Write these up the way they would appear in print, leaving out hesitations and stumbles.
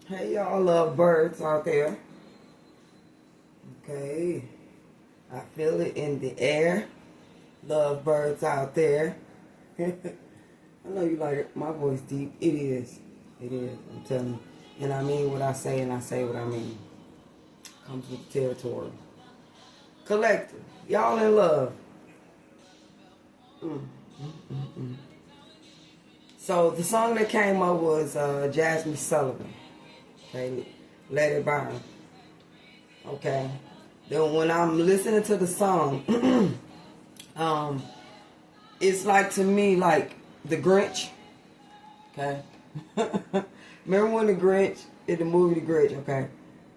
Hey y'all love birds out there. Okay. I feel it in the air. Love birds out there. I know you like it. My voice deep. It is. It is. I'm telling you. And I mean what I say and I say what I mean. Comes with the territory. Collective. Y'all in love. So the song that came up was Jasmine Sullivan. Okay. Let It Burn. Okay. Then when I'm listening to the song, it's like to me like the Grinch. Okay. Remember when the Grinch in the movie The Grinch? Okay.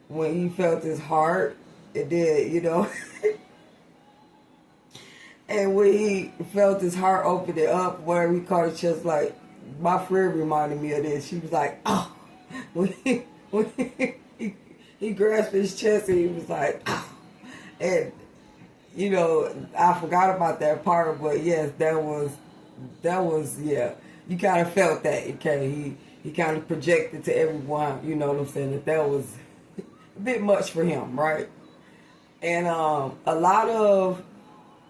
When he felt his heart, it did. And when he felt his heart open it up, whatever he called it, just like my friend reminded me of this. She was like, "Oh," when he grasped his chest and he was like, "Oh," and I forgot about that part, but yes, that was yeah. You kind of felt that. Okay, he kind of projected to everyone. You know what I'm saying? That was a bit much for him, right? And a lot of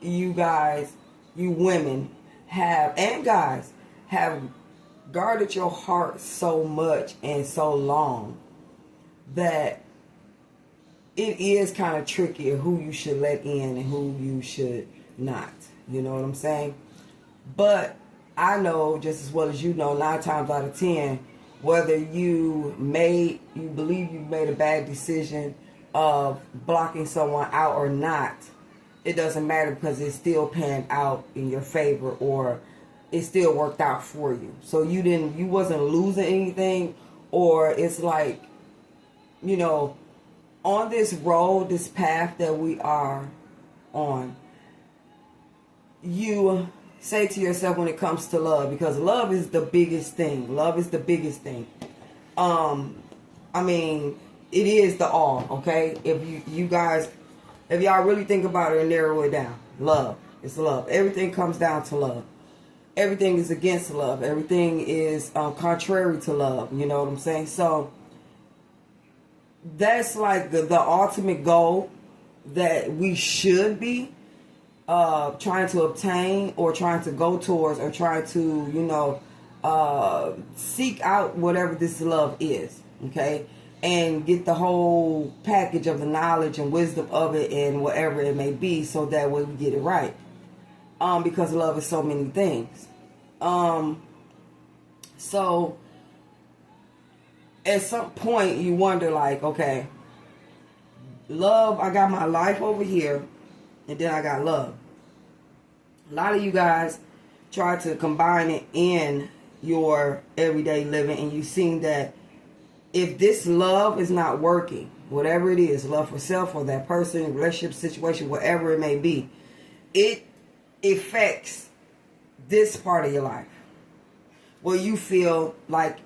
you guys, you women have, and guys have guarded your heart so much and so long that it is kind of tricky who you should let in and who you should not. You know what I'm saying? But I know just as well as you know, 9 times out of 10, whether you believe you made a bad decision of blocking someone out or not, it doesn't matter because it still panned out in your favor or it still worked out for you. So you wasn't losing anything, or it's like, on this road, this path that we are on, you say to yourself when it comes to love, because love is the biggest thing. Love is the biggest thing. I mean, it is the all, okay? If if y'all really think about it and narrow it down, love. It's love. Everything comes down to love. Everything is against love. Everything is contrary to love. You know what I'm saying? So that's like the ultimate goal that we should be trying to obtain or trying to go towards or trying to, seek out whatever this love is, okay? And get the whole package of the knowledge and wisdom of it and whatever it may be so that way we get it right. Because love is so many things. So at some point you wonder like, okay, love, I got my life over here and then I got love. A lot of you guys try to combine it in your everyday living and you've seen that if this love is not working, whatever it is, love for self or that person, relationship situation, whatever it may be, it affects this part of your life where you feel like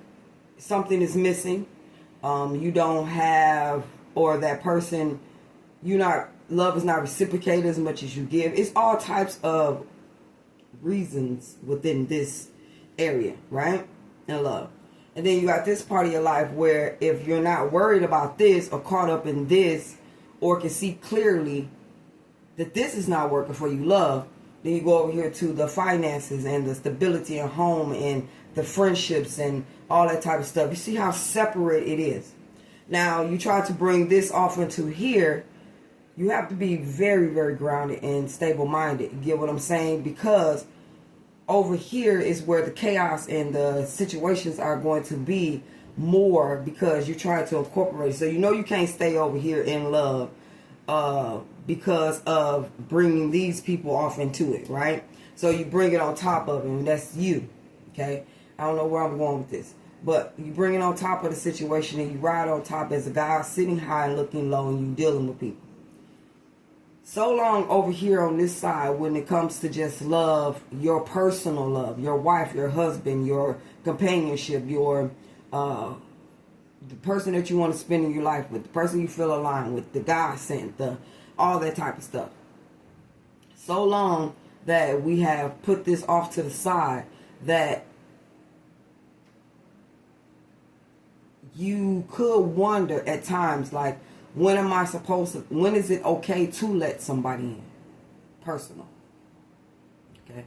something is missing, you don't have, or that person, love is not reciprocated as much as you give. It's all types of reasons within this area, right? And love. And then you got this part of your life where if you're not worried about this or caught up in this or can see clearly that this is not working for you, love, then you go over here to the finances and the stability at home and the friendships and all that type of stuff. You see how separate it is. Now, you try to bring this off into here, you have to be very, very grounded and stable-minded. You get what I'm saying? Because over here is where the chaos and the situations are going to be more because you're trying to incorporate it. So you can't stay over here in love because of bringing these people off into it, right? So you bring it on top of it, and that's you, okay? I don't know where I'm going with this. But you bring it on top of the situation and you ride on top as a guy sitting high and looking low and you dealing with people. So long over here on this side when it comes to just love, your personal love, your wife, your husband, your companionship, your the person that you want to spend in your life with, the person you feel aligned with, the God sent, all that type of stuff. So long that we have put this off to the side that you could wonder at times, like, when am I supposed to, when is it okay to let somebody in? Personal. Okay.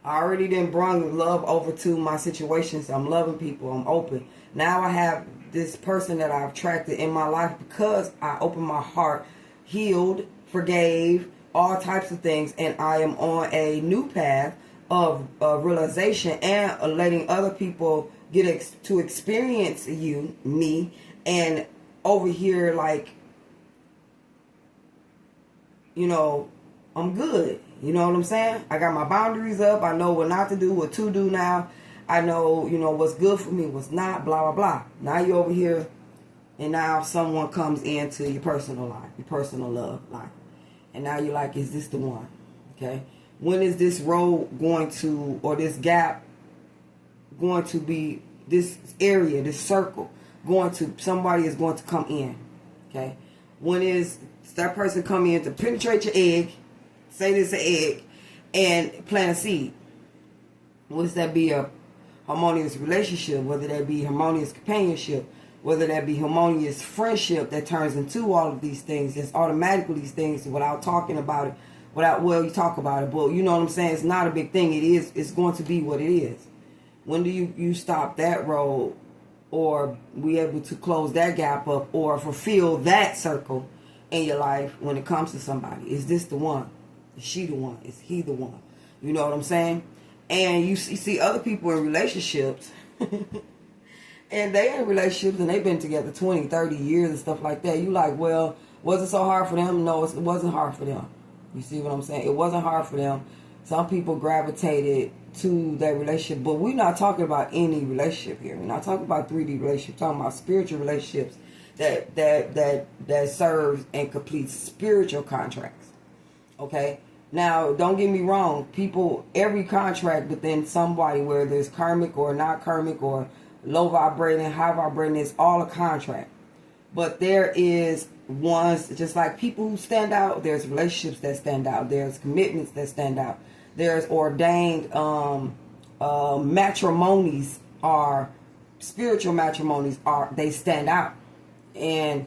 I already then brought love over to my situations. I'm loving people. I'm open. Now I have this person that I've attracted in my life because I opened my heart, healed, forgave, all types of things. And I am on a new path of realization and letting other people get to experience me, and over here, like, I'm good. You know what I'm saying? I got my boundaries up. I know what not to do, what to do now. I know, what's good for me, what's not, blah, blah, blah. Now you're over here, and now someone comes into your personal life, your personal love life. And now you're like, is this the one? Okay? When is this road going to, or this gap going to be, this area, this circle, somebody is going to come in? Okay? When is that person coming in to penetrate your egg, say this an egg, and plant a seed? Whether that be a harmonious relationship, whether that be harmonious companionship, whether that be harmonious friendship that turns into all of these things, just automatically these things without talking about it, you talk about it, but you know what I'm saying? It's not a big thing. It's going to be what it is. When do you stop that road, or be able to close that gap up, or fulfill that circle in your life when it comes to somebody? Is this the one? Is she the one? Is he the one? You know what I'm saying? And you see other people in relationships and they in relationships and they've been together 20, 30 years and stuff like that. You like, well, was it so hard for them? No, it wasn't hard for them. You see what I'm saying? It wasn't hard for them. Some people gravitated to that relationship, but we're not talking about any relationship here. We're not talking about 3D relationships. We're talking about spiritual relationships that serves and completes spiritual contracts. Okay? Now, don't get me wrong. Every contract within somebody, whether there's karmic or not karmic or low vibrating, high vibrating, it's all a contract. But there is ones, just like people who stand out, there's relationships that stand out. There's commitments that stand out. There's ordained matrimonies, are spiritual matrimonies, they stand out. And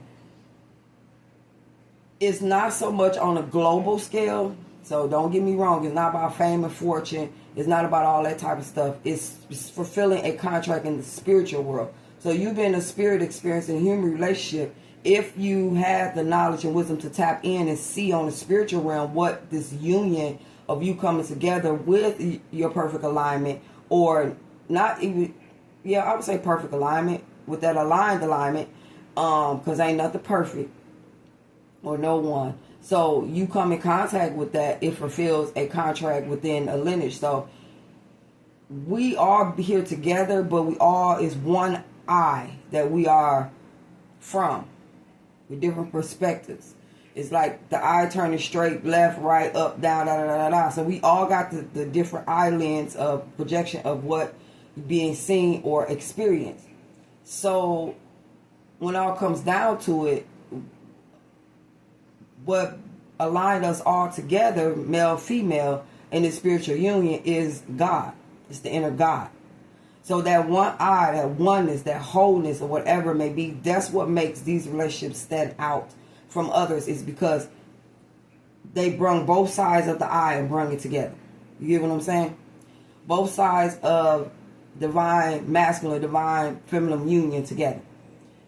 it's not so much on a global scale. So don't get me wrong. It's not about fame and fortune. It's not about all that type of stuff. It's fulfilling a contract in the spiritual world. So you've been a spirit experiencing a human relationship. If you have the knowledge and wisdom to tap in and see on the spiritual realm what this union of you coming together with your perfect alignment, or not even, I would say perfect alignment, with that aligned alignment, because ain't nothing perfect, or no one. So you come in contact with that, it fulfills a contract within a lineage. So we are here together, but we all is one eye that we are from, with different perspectives. It's like the eye turning straight, left, right, up, down, da, da, da, da, da. So we all got the different eye lens of projection of what being seen or experienced. So when it all comes down to it, what aligned us all together, male, female, in this spiritual union is God. It's the inner God. So that one eye, that oneness, that wholeness, or whatever it may be, that's what makes these relationships stand out from others, is because they brung both sides of the eye and brung it together. You get what I'm saying? Both sides of divine masculine, divine feminine union together.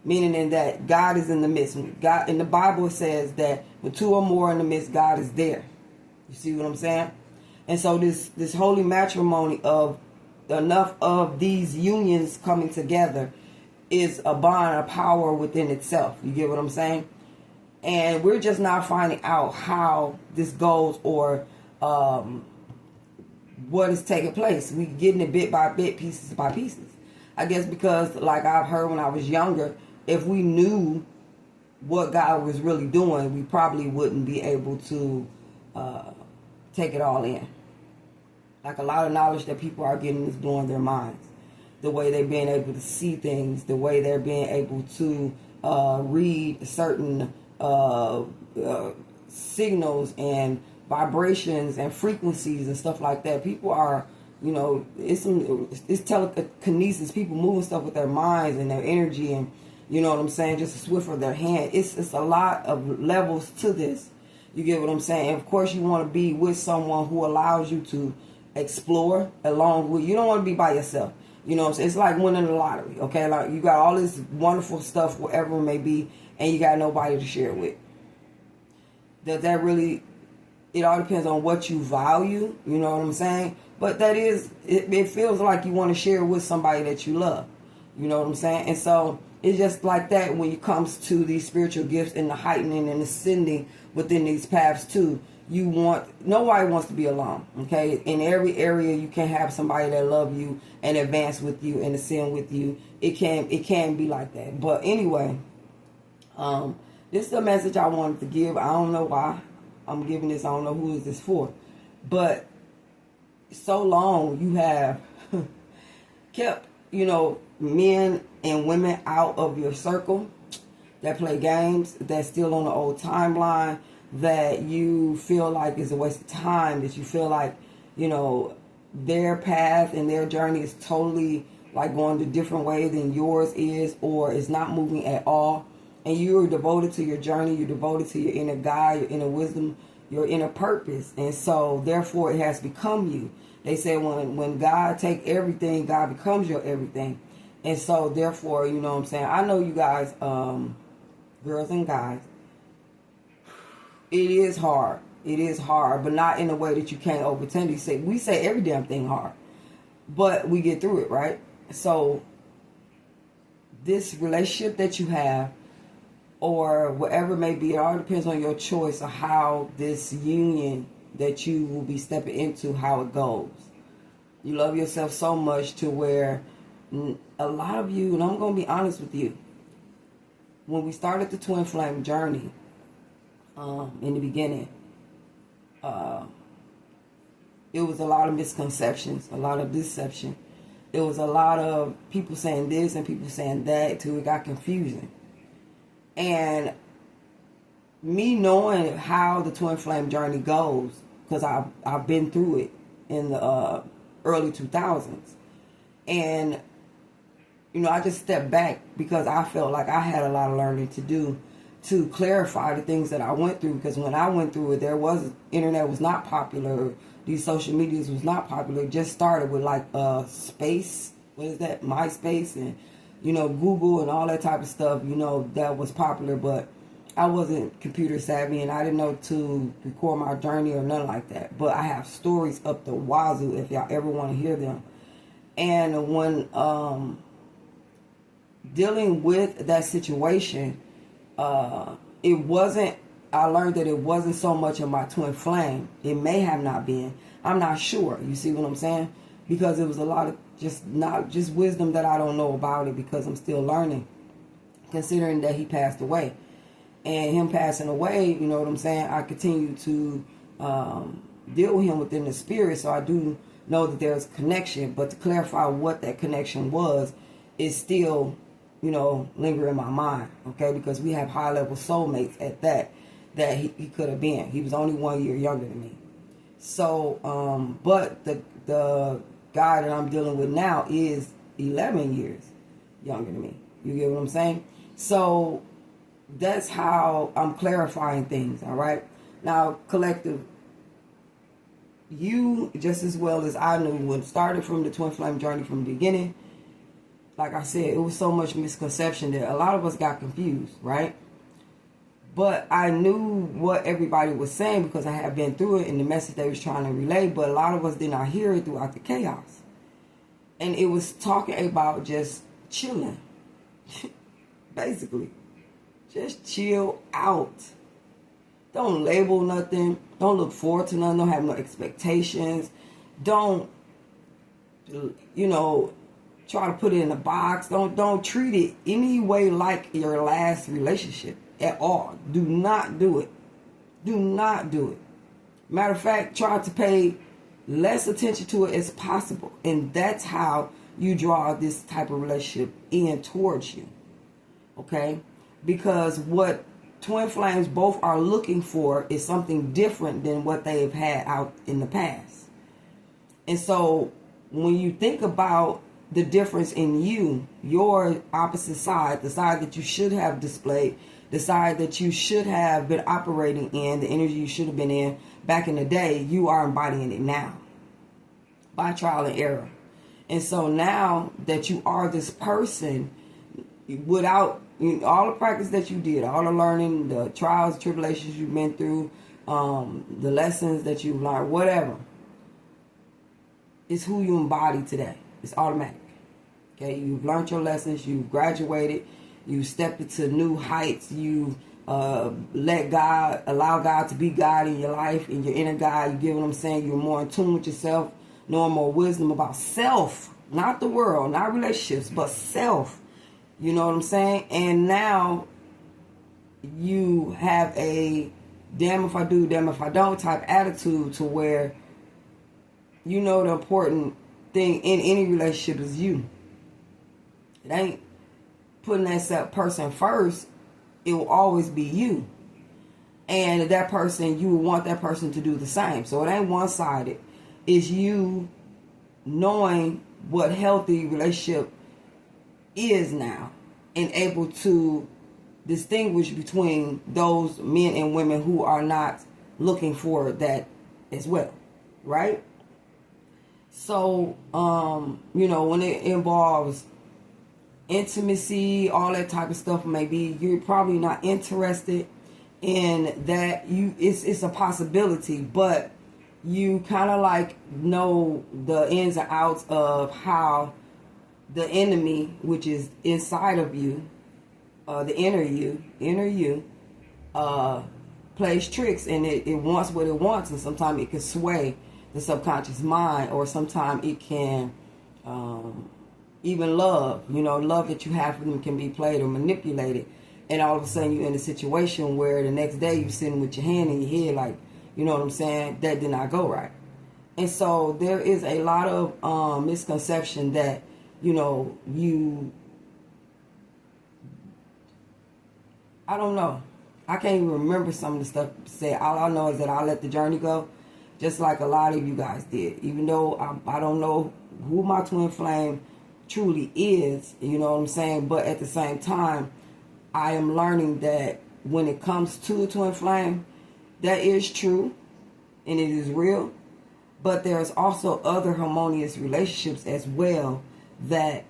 Meaning in that God is in the midst. God in the Bible says that when two or more in the midst, God is there. You see what I'm saying? And so this holy matrimony of enough of these unions coming together is a bond, a power within itself. You get what I'm saying? And we're just not finding out how this goes, or what is taking place. We getting it bit by bit, pieces by pieces. I guess because, like I've heard when I was younger, if we knew what God was really doing, we probably wouldn't be able to take it all in. Like, a lot of knowledge that people are getting is blowing their minds. The way they're being able to see things, the way they're being able to read certain signals and vibrations and frequencies and stuff like that. People are You know, it's telekinesis, people moving stuff with their minds and their energy, and you know what I'm saying, just a swift of their hand. It's a lot of levels to this. You get what I'm saying? And of course, you want to be with someone who allows you to explore along with. You don't want to be by yourself. You know, it's like winning the lottery. Okay, like you got all this wonderful stuff, whatever it may be, and you got nobody to share it with. Does that really? It all depends on what you value. You know what I'm saying? But that is, it feels like you want to share with somebody that you love. You know what I'm saying? And so it's just like that when it comes to these spiritual gifts and the heightening and ascending within these paths too. Nobody wants to be alone. Okay? In every area you can have somebody that love you and advance with you and ascend with you. It can be like that. But anyway, this is a message I wanted to give. I don't know why I'm giving this. I don't know who is this for. But so long you have kept, you know, men and women out of your circle that play games, that's still on the old timeline, that you feel like is a waste of time, that you feel like, you know, their path and their journey is totally like going a different way than yours is, or is not moving at all. And you're devoted to your journey, you're devoted to your inner guide, your inner wisdom, your inner purpose. And so therefore it has become you. They say when God take everything, God becomes your everything. And so therefore, you know what I'm saying, I know you guys, girls and guys, it is hard. It is hard, but not in a way that you can't overcome. We say every damn thing hard, but we get through it, right? So this relationship that you have, or whatever it may be, it all depends on your choice of how this union that you will be stepping into, how it goes. You love yourself so much to where a lot of you, and I'm going to be honest with you, when we started the Twin Flame journey, in the beginning, it was a lot of misconceptions, a lot of deception. It was a lot of people saying this and people saying that, till it got confusing. And me knowing how the Twin Flame journey goes, because I've been through it in the early 2000s. And, you know, I just stepped back because I felt like I had a lot of learning to do to clarify the things that I went through. Because when I went through it, internet was not popular. These social medias was not popular. It just started with like space, what is that, MySpace, and, you know, Google and all that type of stuff, you know, that was popular. But I wasn't computer savvy, and I didn't know to record my journey or nothing like that. But I have stories up the wazoo if y'all ever want to hear them. And when dealing with that situation, I learned that it wasn't so much of my twin flame. It may have not been. I'm not sure. You see what I'm saying? Because it was a lot of just wisdom that I don't know about it, because I'm still learning, considering that he passed away. And him passing away, you know what I'm saying, I continue to deal with him within the spirit, so I do know that there's a connection. But to clarify what that connection was is still, you know, linger in my mind, okay? Because we have high-level soulmates at that he could have been. He was only 1 year younger than me. So, but the guy that I'm dealing with now is 11 years younger than me. You get what I'm saying? So that's how I'm clarifying things, all right? Now, collective, you, just as well as I knew when it started from the Twin Flame journey from the beginning, like I said, it was so much misconception that a lot of us got confused, right? But I knew what everybody was saying because I had been through it and the message they was trying to relay, but a lot of us did not hear it throughout the chaos. And it was talking about just chilling, basically. Just chill out. Don't label nothing. Don't look forward to nothing. Don't have no expectations. Don't, you know, try to put it in a box. Don't treat it any way like your last relationship at all. Do not do it. Do not do it. Matter of fact, try to pay less attention to it as possible. And that's how you draw this type of relationship in towards you. Okay? Because what twin flames both are looking for is something different than what they've had out in the past. And so when you think about the difference in you, your opposite side, the side that you should have displayed, the side that you should have been operating in, the energy you should have been in back in the day, you are embodying it now by trial and error. And so now that you are this person, without all the practice that you did, all the learning, the trials, tribulations you've been through, the lessons that you've learned, whatever, it's who you embody today. It's automatic. Okay, you've learned your lessons, you've graduated, you stepped into new heights, you allow God to be God in your life, in your inner God. You get what I'm saying? You're more in tune with yourself, knowing more wisdom about self, not the world, not relationships, but self. You know what I'm saying? And now you have a damn if I do, damn if I don't type attitude, to where you know the important thing in any relationship is you. It ain't putting that person first. It will always be you. And that person, you will want that person to do the same. So it ain't one-sided. It's you knowing what healthy relationship is now, and able to distinguish between those men and women who are not looking for that as well, right? So, when it involves intimacy, all that type of stuff, maybe you're probably not interested in that. It's a possibility, but you kind of like know the ins and outs of how the enemy, which is inside of you, the inner you, plays tricks, and it wants what it wants, and sometimes it can sway the subconscious mind, or sometimes it can even love that you have for them can be played or manipulated, and all of a sudden you're in a situation where the next day you're sitting with your hand in your head like, you know what I'm saying, that did not go right. And so there is a lot of misconception that I don't know. I can't even remember some of the stuff said. All I know is that I let the journey go, just like a lot of you guys did. Even though I don't know who my twin flame truly is, you know what I'm saying? But at the same time, I am learning that when it comes to a twin flame, that is true and it is real. But there's also other harmonious relationships as well that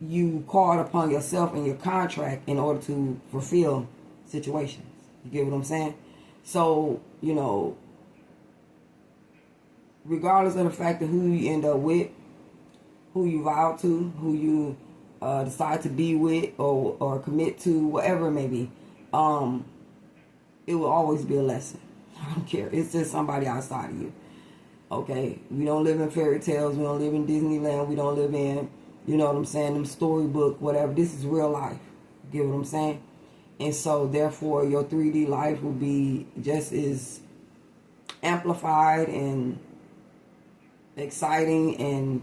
you called upon yourself in your contract in order to fulfill situations. You get what I'm saying? So, regardless of the fact of who you end up with, who you vow to, who you decide to be with or commit to, whatever it may be, it will always be a lesson. I don't care. It's just somebody outside of you. Okay? We don't live in fairy tales. We don't live in Disneyland. We don't live in, you know what I'm saying, them storybook, whatever. This is real life. You get what I'm saying? And so, therefore, your 3D life will be just as amplified and exciting and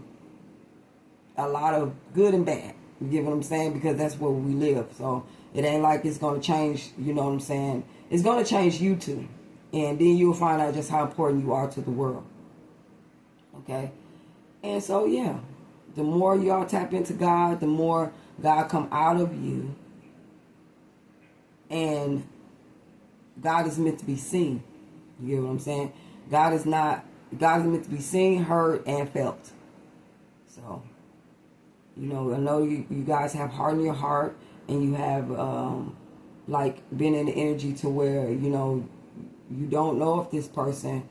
a lot of good and bad. You get what I'm saying? Because that's where we live. So it ain't like it's going to change, you know what I'm saying? It's going to change you too. And then you'll find out just how important you are to the world. Okay? And so, yeah. The more y'all tap into God, the more God come out of you. And God is meant to be seen. You get what I'm saying? God is meant to be seen, heard, and felt. So, I know you guys have heart in your heart, and you have been in the energy to where, you don't know if this person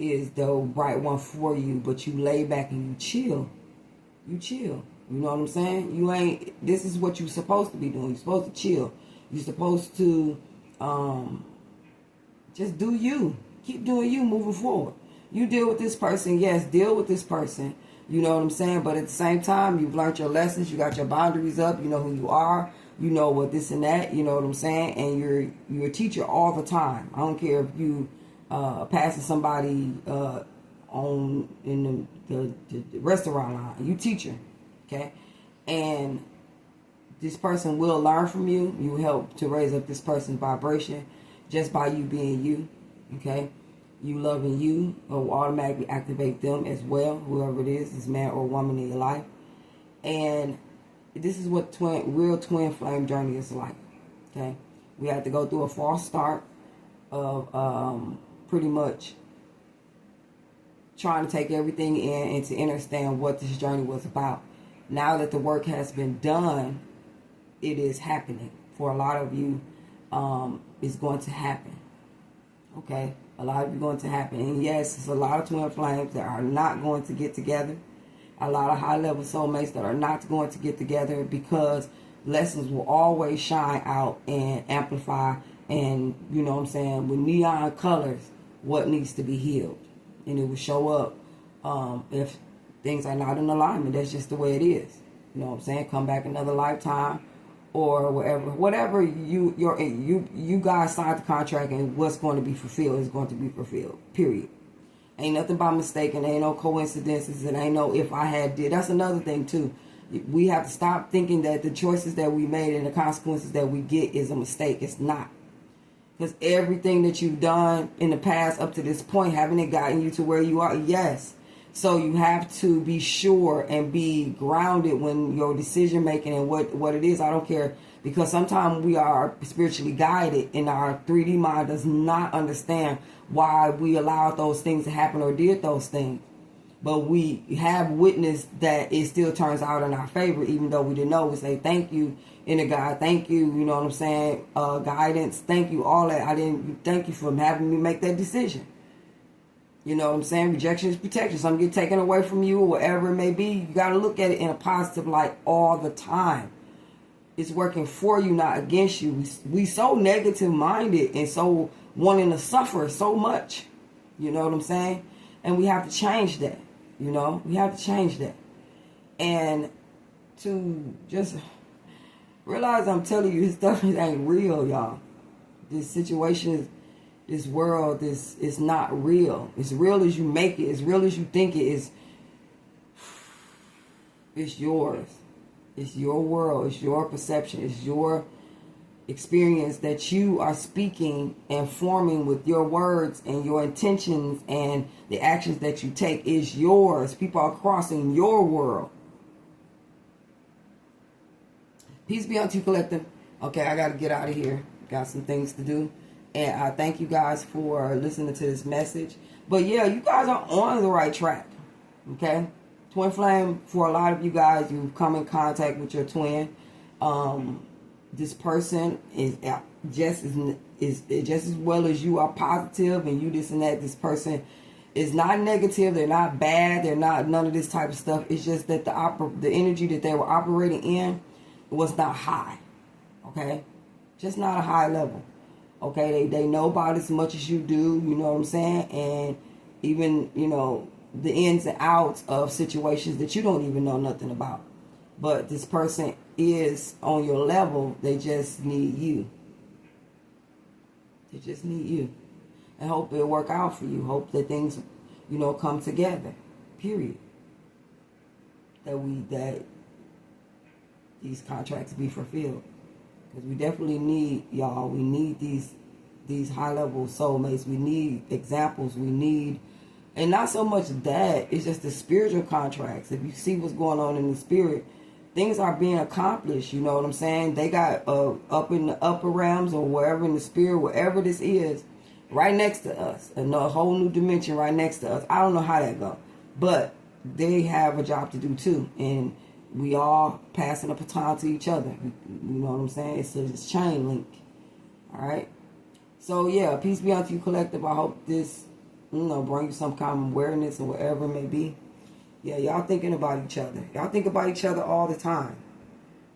is the right one for you, but you lay back and you chill. You chill. You know what I'm saying? This is what you're supposed to be doing. You're supposed to chill. You're supposed to just do you. Keep doing you moving forward. You deal with this person. Yes, deal with this person. You know what I'm saying? But at the same time, you've learned your lessons. You got your boundaries up. You know who you are. You know what this and that. You know what I'm saying? And you're a teacher all the time. I don't care if you passing somebody in the restaurant line. You teacher. Okay? And this person will learn from you. You help to raise up this person's vibration just by you being you. Okay? You loving you will automatically activate them as well, whoever it is, this man or woman in your life. And this is what real twin flame journey is like. Okay, we had to go through a false start of pretty much trying to take everything in and to understand what this journey was about. Now that the work has been done, it is happening. For a lot of you, it's going to happen. Okay? A lot of you going to happen. And yes, there's a lot of twin flames that are not going to get together. A lot of high-level soulmates that are not going to get together because lessons will always shine out and amplify and, you know what I'm saying, with neon colors, what needs to be healed. And it will show up if things are not in alignment. That's just the way it is. You know what I'm saying? Come back another lifetime or whatever you guys signed the contract, and what's going to be fulfilled is going to be fulfilled. Period. Ain't nothing by mistake, and ain't no coincidences, and ain't no if I had did. That's another thing too. We have to stop thinking that the choices that we made and the consequences that we get is a mistake. It's not. Because everything that you've done in the past up to this point, haven't it gotten you to where you are? Yes. So you have to be sure and be grounded when your decision making and what it is. I don't care, because sometimes we are spiritually guided and our 3D mind does not understand why we allowed those things to happen or did those things. But we have witnessed that it still turns out in our favor, even though we didn't know. We say thank you, inner God, thank you, you know what I'm saying, guidance, thank you, all that. Thank you for having me make that decision. You know what I'm saying? Rejection is protection. Something get taken away from you or whatever it may be. You got to look at it in a positive light all the time. It's working for you, not against you. We so negative minded and so wanting to suffer so much. You know what I'm saying? And we have to change that. You know, we have to change that. And to just realize, I'm telling you, this stuff ain't real, y'all. This situation, this world, this is not real. It's real as you make it. It's real as you think it is. It's yours. It's your world. It's your perception. It's your experience that you are speaking and forming with your words and your intentions, and the actions that you take is yours. People are crossing your world. Peace be unto you, collective. Okay, I got to get out of here. Got some things to do. And I thank you guys for listening to this message. But yeah, you guys are on the right track. Okay? Twin flame, for a lot of you guys, you've come in contact with your twin. This person is just as well as you are positive and you this and that. This person is not negative. They're not bad. They're not none of this type of stuff. It's just that the energy that they were operating in was not high. Okay? Just not a high level. Okay? They know about as much as you do. You know what I'm saying? And even, you know, the ins and outs of situations that you don't even know nothing about. But this person is on your level. They just need you. They just need you. And hope it'll work out for you. Hope that things, you know, come together. Period. That these contracts be fulfilled. Because we definitely need, y'all, we need these high-level soulmates. We need examples. We need, and not so much that, it's just the spiritual contracts. If you see what's going on in the spirit, things are being accomplished, you know what I'm saying? They got up in the upper realms or wherever in the spirit, wherever this is, right next to us. A whole new dimension right next to us. I don't know how that go. But they have a job to do too. And we all passing the baton to each other. You know what I'm saying? It's a chain link. Alright? So yeah, peace be unto you, collective. I hope this, you know, bring you some kind of awareness or whatever it may be. Yeah, y'all thinking about each other. Y'all think about each other all the time.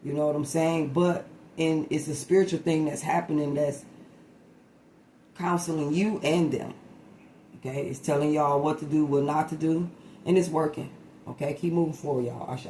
You know what I'm saying? But it's a spiritual thing that's happening that's counseling you and them. Okay? It's telling y'all what to do, what not to do. And it's working. Okay? Keep moving forward, y'all. Ashe.